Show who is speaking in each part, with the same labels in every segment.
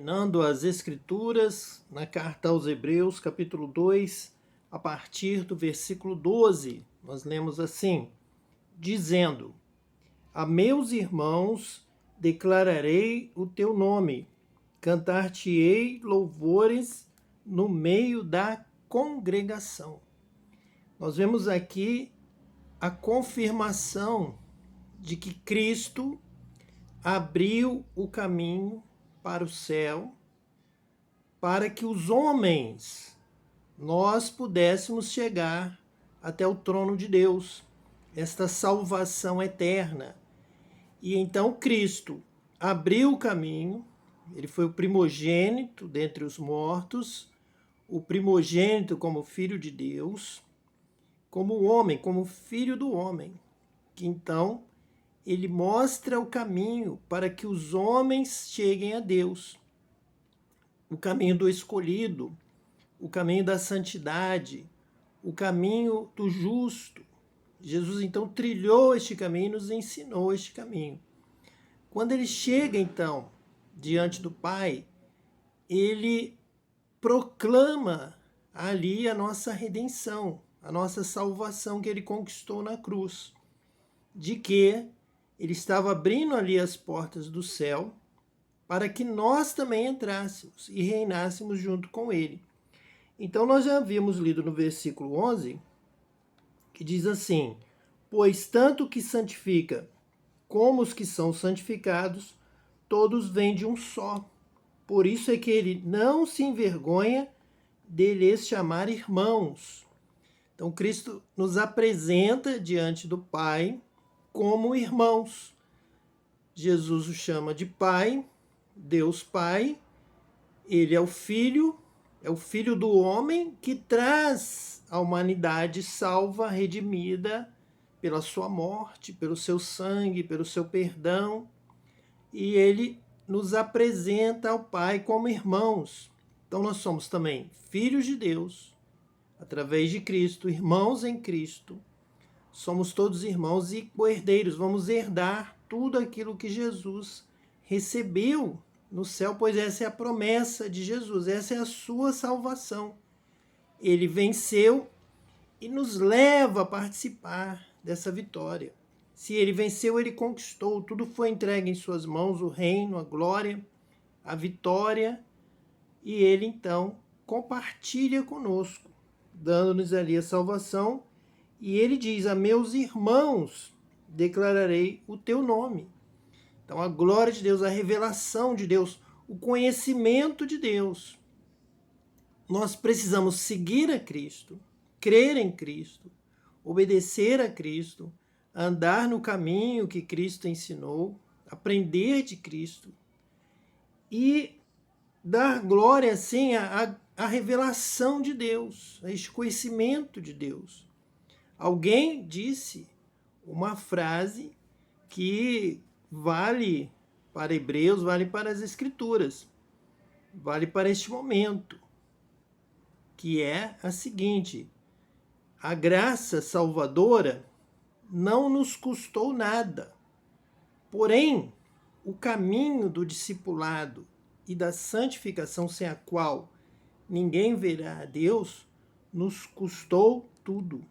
Speaker 1: Examinando as Escrituras na carta aos Hebreus, capítulo 2, a partir do versículo 12, nós lemos assim, dizendo: A meus irmãos declararei o teu nome, cantar-te-ei louvores no meio da congregação. Nós vemos aqui a confirmação de que Cristo abriu o caminho para o céu, para que os homens, nós pudéssemos chegar até o trono de Deus, esta salvação eterna. E então Cristo abriu o caminho, ele foi o primogênito dentre os mortos, o primogênito como filho de Deus, como homem, como filho do homem, que então ele mostra o caminho para que os homens cheguem a Deus. O caminho do escolhido, o caminho da santidade, o caminho do justo. Jesus então trilhou este caminho e nos ensinou este caminho. Quando ele chega então diante do Pai, ele proclama ali a nossa redenção, a nossa salvação que ele conquistou na cruz, de que ele estava abrindo ali as portas do céu para que nós também entrássemos e reinássemos junto com ele. Então nós já havíamos lido no versículo 11, que diz assim: Pois tanto o que santifica como os que são santificados, todos vêm de um só. Por isso é que ele não se envergonha de lhes chamar irmãos. Então Cristo nos apresenta diante do Pai como irmãos. Jesus o chama de Pai, Deus Pai. Ele é o Filho do homem que traz a humanidade salva, redimida pela sua morte, pelo seu sangue, pelo seu perdão. E ele nos apresenta ao Pai como irmãos. Então nós somos também filhos de Deus, através de Cristo, irmãos em Cristo. Somos todos irmãos e co-herdeiros, vamos herdar tudo aquilo que Jesus recebeu no céu, pois essa é a promessa de Jesus, essa é a sua salvação. Ele venceu e nos leva a participar dessa vitória. Se ele venceu, ele conquistou, tudo foi entregue em suas mãos, o reino, a glória, a vitória, e ele então compartilha conosco, dando-nos ali a salvação. E ele diz: A meus irmãos declararei o teu nome. Então a glória de Deus, a revelação de Deus, o conhecimento de Deus. Nós precisamos seguir a Cristo, crer em Cristo, obedecer a Cristo, andar no caminho que Cristo ensinou, aprender de Cristo e dar glória assim à revelação de Deus, a este conhecimento de Deus. Alguém disse uma frase que vale para Hebreus, vale para as Escrituras, vale para este momento, que é a seguinte: a graça salvadora não nos custou nada, porém, o caminho do discipulado e da santificação, sem a qual ninguém verá a Deus, nos custou tudo.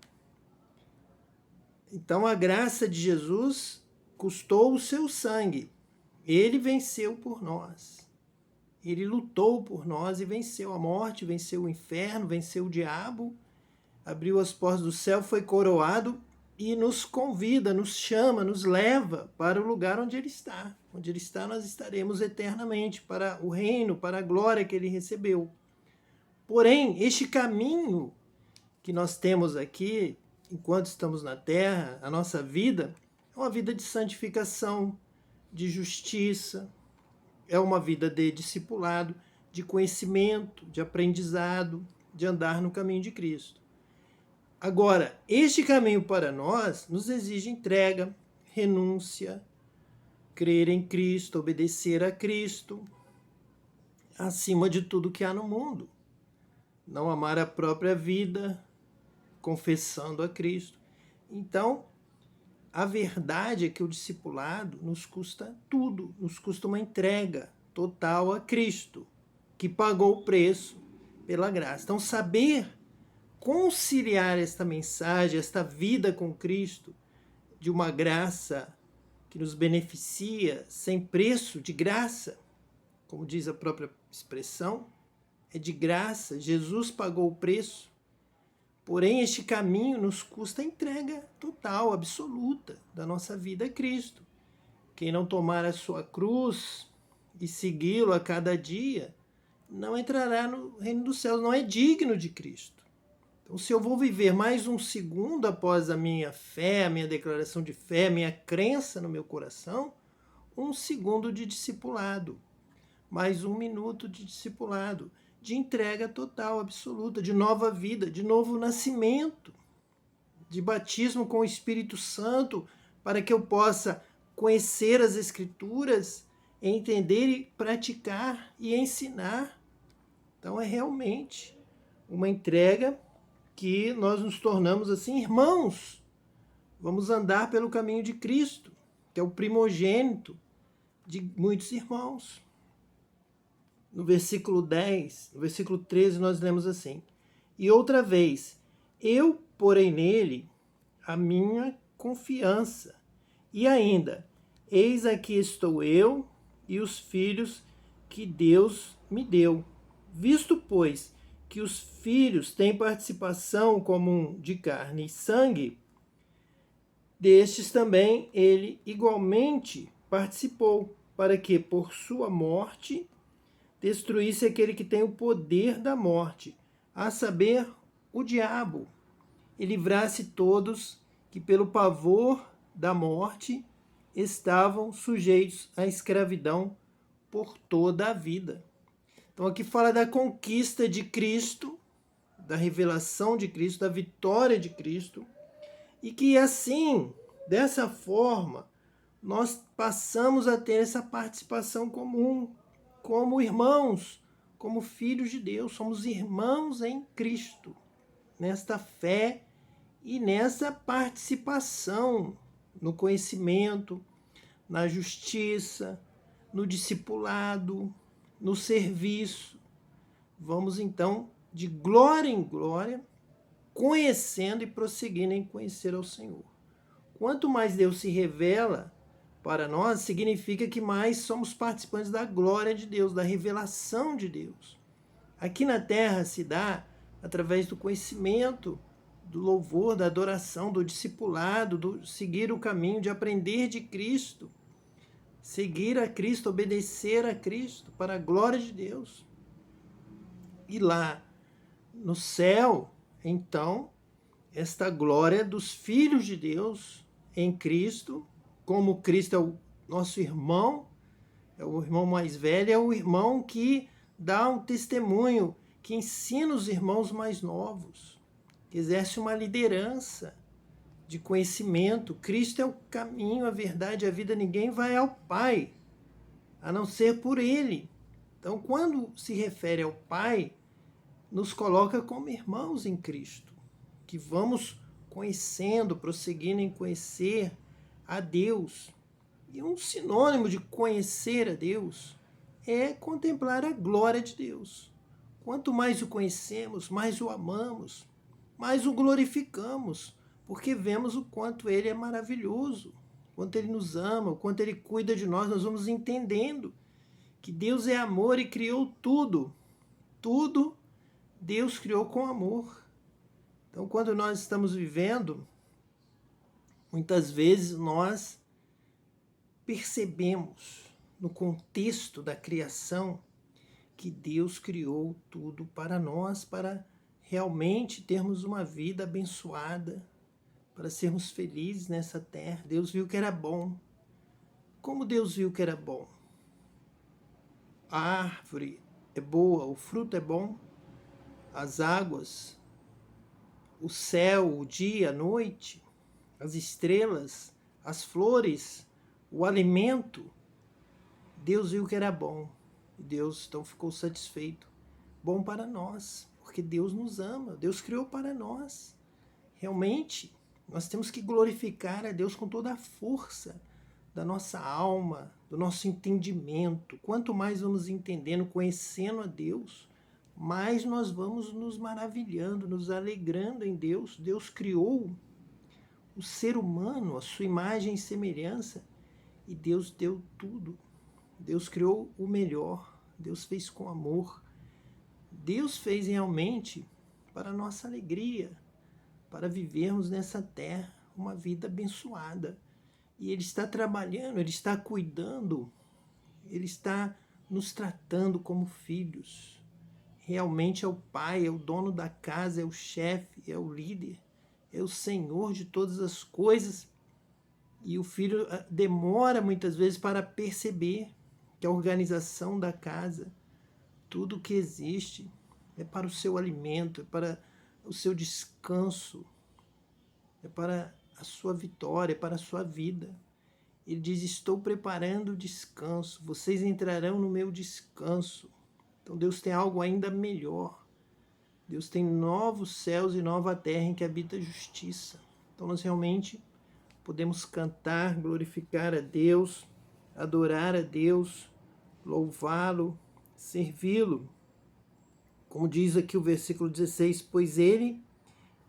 Speaker 1: Então a graça de Jesus custou o seu sangue. Ele venceu por nós. Ele lutou por nós e venceu a morte, venceu o inferno, venceu o diabo, abriu as portas do céu, foi coroado e nos convida, nos chama, nos leva para o lugar onde ele está. Onde ele está, nós estaremos eternamente, para o reino, para a glória que ele recebeu. Porém, este caminho que nós temos aqui, enquanto estamos na terra, a nossa vida é uma vida de santificação, de justiça, é uma vida de discipulado, de conhecimento, de aprendizado, de andar no caminho de Cristo. Agora, este caminho para nós nos exige entrega, renúncia, crer em Cristo, obedecer a Cristo, acima de tudo que há no mundo. Não amar a própria vida, confessando a Cristo. Então, a verdade é que o discipulado nos custa tudo, nos custa uma entrega total a Cristo, que pagou o preço pela graça. Então, saber conciliar esta mensagem, esta vida com Cristo, de uma graça que nos beneficia sem preço, de graça, como diz a própria expressão, é de graça, Jesus pagou o preço. Porém, este caminho nos custa a entrega total, absoluta da nossa vida a Cristo. Quem não tomar a sua cruz e segui-lo a cada dia, não entrará no reino dos céus, não é digno de Cristo. Então, se eu vou viver mais um segundo após a minha fé, a minha declaração de fé, a minha crença no meu coração, um segundo de discipulado, mais um minuto de discipulado, de entrega total, absoluta, de nova vida, de novo nascimento, de batismo com o Espírito Santo, para que eu possa conhecer as Escrituras, entender e praticar e ensinar. Então é realmente uma entrega que nós nos tornamos assim irmãos. Vamos andar pelo caminho de Cristo, que é o primogênito de muitos irmãos. No versículo 10, no versículo 13, nós lemos assim: E outra vez, eu porei nele a minha confiança. E ainda, eis aqui estou eu e os filhos que Deus me deu. Visto, pois, que os filhos têm participação comum de carne e sangue, destes também ele igualmente participou, para que, por sua morte, destruísse aquele que tem o poder da morte, a saber, o diabo, e livrasse todos que, pelo pavor da morte, estavam sujeitos à escravidão por toda a vida. Então aqui fala da conquista de Cristo, da revelação de Cristo, da vitória de Cristo, e que assim, dessa forma, nós passamos a ter essa participação comum, como irmãos, como filhos de Deus, somos irmãos em Cristo, nesta fé e nessa participação no conhecimento, na justiça, no discipulado, no serviço. Vamos então de glória em glória, conhecendo e prosseguindo em conhecer ao Senhor. Quanto mais Deus se revela para nós, significa que mais somos participantes da glória de Deus, da revelação de Deus. Aqui na terra se dá através do conhecimento, do louvor, da adoração, do discipulado, do seguir o caminho, de aprender de Cristo, seguir a Cristo, obedecer a Cristo para a glória de Deus. E lá no céu, então, esta glória dos filhos de Deus em Cristo, como Cristo é o nosso irmão, é o irmão mais velho, é o irmão que dá um testemunho, que ensina os irmãos mais novos, que exerce uma liderança de conhecimento. Cristo é o caminho, a verdade, a vida. Ninguém vai ao Pai, a não ser por Ele. Então, quando se refere ao Pai, nos coloca como irmãos em Cristo, que vamos conhecendo, prosseguindo em conhecer a Deus. E um sinônimo de conhecer a Deus é contemplar a glória de Deus. Quanto mais o conhecemos, mais o amamos, mais o glorificamos, porque vemos o quanto Ele é maravilhoso, o quanto Ele nos ama, o quanto Ele cuida de nós. Nós vamos entendendo que Deus é amor e criou tudo. Tudo Deus criou com amor. Então, quando nós estamos vivendo, muitas vezes nós percebemos no contexto da criação que Deus criou tudo para nós, para realmente termos uma vida abençoada, para sermos felizes nessa terra. Deus viu que era bom. Como Deus viu que era bom? A árvore é boa, o fruto é bom, as águas, o céu, o dia, a noite, as estrelas, as flores, o alimento. Deus viu que era bom. E Deus então ficou satisfeito. Bom para nós, porque Deus nos ama. Deus criou para nós. Realmente, nós temos que glorificar a Deus com toda a força da nossa alma, do nosso entendimento. Quanto mais vamos entendendo, conhecendo a Deus, mais nós vamos nos maravilhando, nos alegrando em Deus. Deus criou o ser humano, a sua imagem e semelhança, e Deus deu tudo. Deus criou o melhor, Deus fez com amor. Deus fez realmente para a nossa alegria, para vivermos nessa terra uma vida abençoada. E Ele está trabalhando, Ele está cuidando, Ele está nos tratando como filhos. Realmente é o Pai, é o dono da casa, é o chefe, é o líder, é o Senhor de todas as coisas. E o filho demora muitas vezes para perceber que a organização da casa, tudo que existe, é para o seu alimento, é para o seu descanso, é para a sua vitória, é para a sua vida. Ele diz: estou preparando o descanso, vocês entrarão no meu descanso. Então Deus tem algo ainda melhor. Deus tem novos céus e nova terra em que habita a justiça. Então nós realmente podemos cantar, glorificar a Deus, adorar a Deus, louvá-lo, servi-lo. Como diz aqui o versículo 16, pois ele,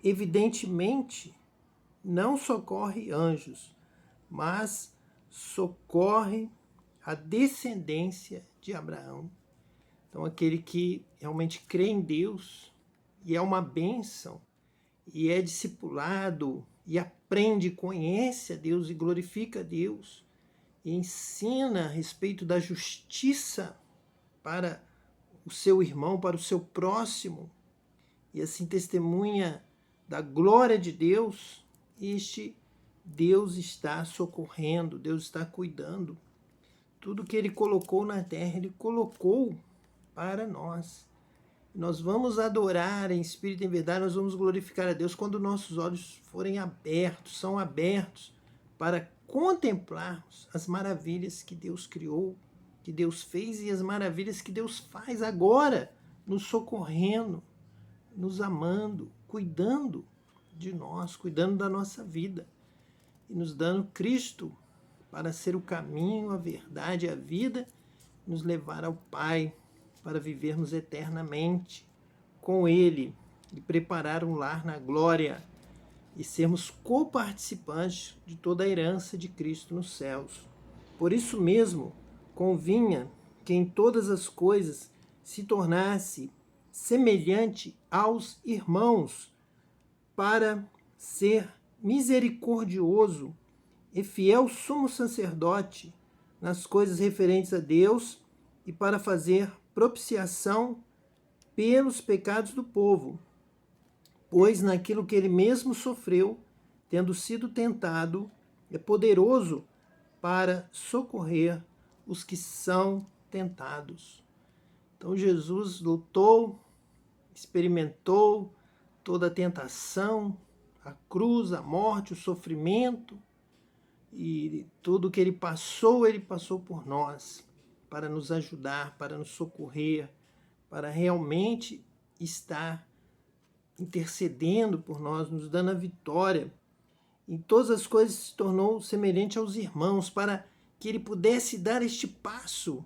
Speaker 1: evidentemente, não socorre anjos, mas socorre a descendência de Abraão. Então, aquele que realmente crê em Deus e é uma bênção, e é discipulado, e aprende, conhece a Deus e glorifica a Deus, e ensina a respeito da justiça para o seu irmão, para o seu próximo, e assim testemunha da glória de Deus, este Deus está socorrendo, Deus está cuidando. Tudo que Ele colocou na terra, Ele colocou para nós. Nós vamos adorar em espírito e em verdade, nós vamos glorificar a Deus quando nossos olhos forem abertos, são abertos para contemplarmos as maravilhas que Deus criou, que Deus fez e as maravilhas que Deus faz agora, nos socorrendo, nos amando, cuidando de nós, cuidando da nossa vida e nos dando Cristo para ser o caminho, a verdade e a vida, nos levar ao Pai para vivermos eternamente com Ele e preparar um lar na glória e sermos coparticipantes de toda a herança de Cristo nos céus. Por isso mesmo, convinha que em todas as coisas se tornasse semelhante aos irmãos, para ser misericordioso e fiel sumo sacerdote nas coisas referentes a Deus e para fazer propiciação pelos pecados do povo, pois naquilo que ele mesmo sofreu, tendo sido tentado, é poderoso para socorrer os que são tentados. Então Jesus lutou, experimentou toda a tentação, a cruz, a morte, o sofrimento, e tudo que ele passou por nós, para nos ajudar, para nos socorrer, para realmente estar intercedendo por nós, nos dando a vitória. Em todas as coisas se tornou semelhante aos irmãos, para que ele pudesse dar este passo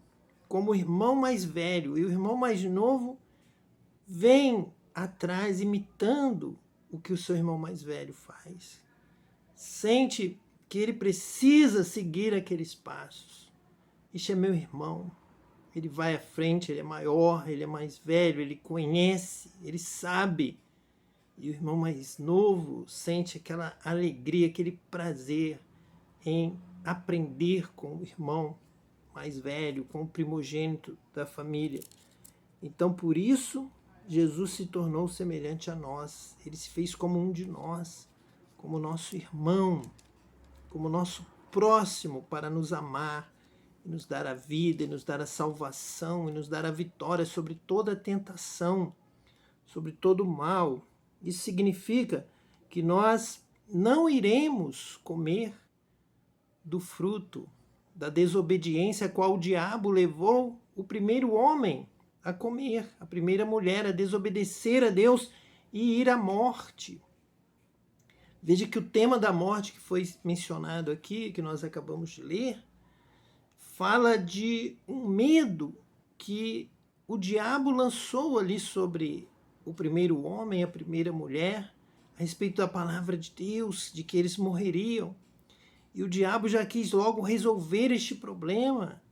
Speaker 1: como o irmão mais velho, e o irmão mais novo vem atrás imitando o que o seu irmão mais velho faz. Sente que ele precisa seguir aqueles passos. Este é meu irmão. Ele vai à frente, ele é maior, ele é mais velho, ele conhece, ele sabe. E o irmão mais novo sente aquela alegria, aquele prazer em aprender com o irmão mais velho, com o primogênito da família. Então, por isso, Jesus se tornou semelhante a nós. Ele se fez como um de nós, como nosso irmão, como nosso próximo, para nos amar, e nos dar a vida, e nos dar a salvação, e nos dar a vitória sobre toda a tentação, sobre todo o mal. Isso significa que nós não iremos comer do fruto da desobediência a qual o diabo levou o primeiro homem a comer, a primeira mulher a desobedecer a Deus e ir à morte. Veja que o tema da morte que foi mencionado aqui, que nós acabamos de ler, fala de um medo que o diabo lançou ali sobre o primeiro homem, a primeira mulher, a respeito da palavra de Deus, de que eles morreriam. E o diabo já quis logo resolver este problema.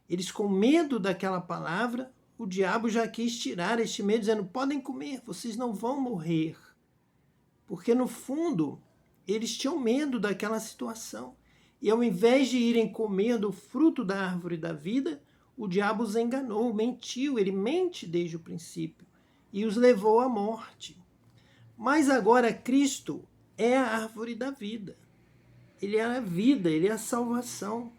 Speaker 1: Eles, com medo daquela palavra, o diabo já quis tirar este medo, dizendo: podem comer, vocês não vão morrer. Porque, no fundo, eles tinham medo daquela situação. E ao invés de irem comer do fruto da árvore da vida, o diabo os enganou, mentiu, ele mente desde o princípio e os levou à morte. Mas agora Cristo é a árvore da vida. Ele é a vida, ele é a salvação.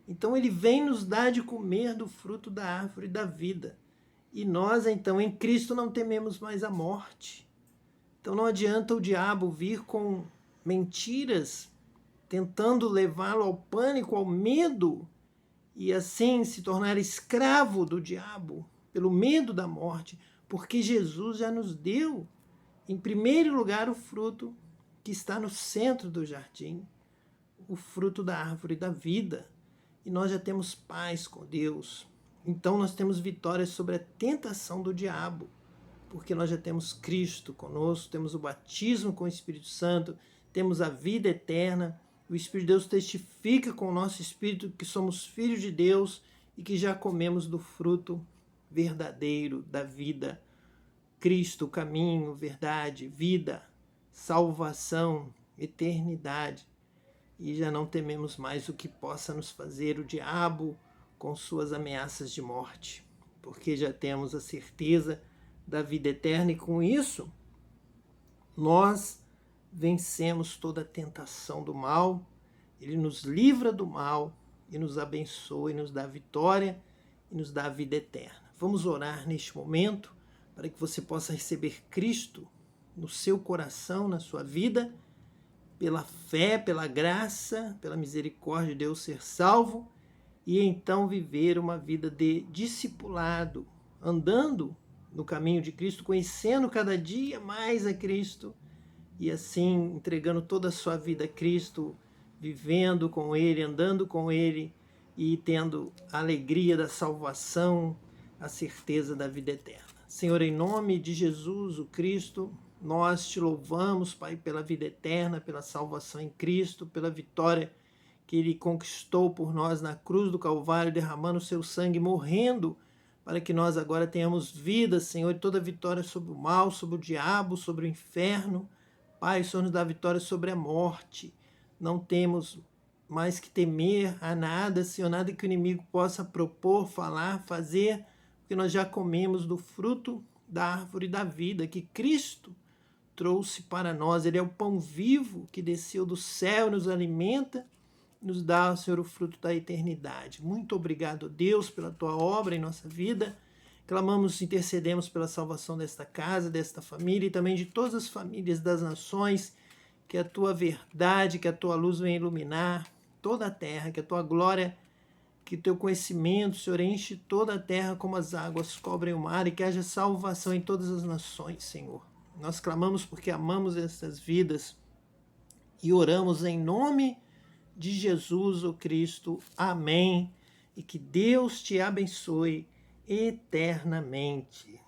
Speaker 1: Então ele vem nos dar de comer do fruto da árvore da vida. E nós, então, em Cristo não tememos mais a morte. Então não adianta o diabo vir com mentiras, tentando levá-lo ao pânico, ao medo, e assim se tornar escravo do diabo, pelo medo da morte, porque Jesus já nos deu, em primeiro lugar, o fruto que está no centro do jardim, o fruto da árvore da vida. E nós já temos paz com Deus. Então nós temos vitória sobre a tentação do diabo, porque nós já temos Cristo conosco, temos o batismo com o Espírito Santo, temos a vida eterna. O Espírito de Deus testifica com o nosso espírito que somos filhos de Deus e que já comemos do fruto verdadeiro da vida. Cristo, caminho, verdade, vida, salvação, eternidade. E já não tememos mais o que possa nos fazer o diabo com suas ameaças de morte, porque já temos a certeza da vida eterna e com isso nós vencemos toda a tentação do mal, ele nos livra do mal e nos abençoa e nos dá vitória e nos dá a vida eterna. Vamos orar neste momento para que você possa receber Cristo no seu coração, na sua vida, pela fé, pela graça, pela misericórdia de Deus ser salvo e então viver uma vida de discipulado, andando no caminho de Cristo, conhecendo cada dia mais a Cristo e assim entregando toda a sua vida a Cristo, vivendo com Ele, andando com Ele e tendo a alegria da salvação, a certeza da vida eterna. Senhor, em nome de Jesus, o Cristo, nós te louvamos, Pai, pela vida eterna, pela salvação em Cristo, pela vitória que Ele conquistou por nós na cruz do Calvário, derramando o seu sangue, morrendo, para que nós agora tenhamos vida, Senhor, e toda vitória sobre o mal, sobre o diabo, sobre o inferno. Pai, o Senhor nos dá vitória sobre a morte. Não temos mais que temer a nada, Senhor, nada que o inimigo possa propor, falar, fazer, porque nós já comemos do fruto da árvore da vida que Cristo trouxe para nós. Ele é o pão vivo que desceu do céu, nos alimenta, nos dá, Senhor, o fruto da eternidade. Muito obrigado, Deus, pela tua obra em nossa vida. Clamamos, intercedemos pela salvação desta casa, desta família e também de todas as famílias das nações, que a tua verdade, que a tua luz venha iluminar toda a terra, que a tua glória, que o teu conhecimento, Senhor, enche toda a terra como as águas cobrem o mar e que haja salvação em todas as nações, Senhor. Nós clamamos porque amamos essas vidas e oramos em nome de Jesus, o Cristo. Amém. E que Deus te abençoe eternamente.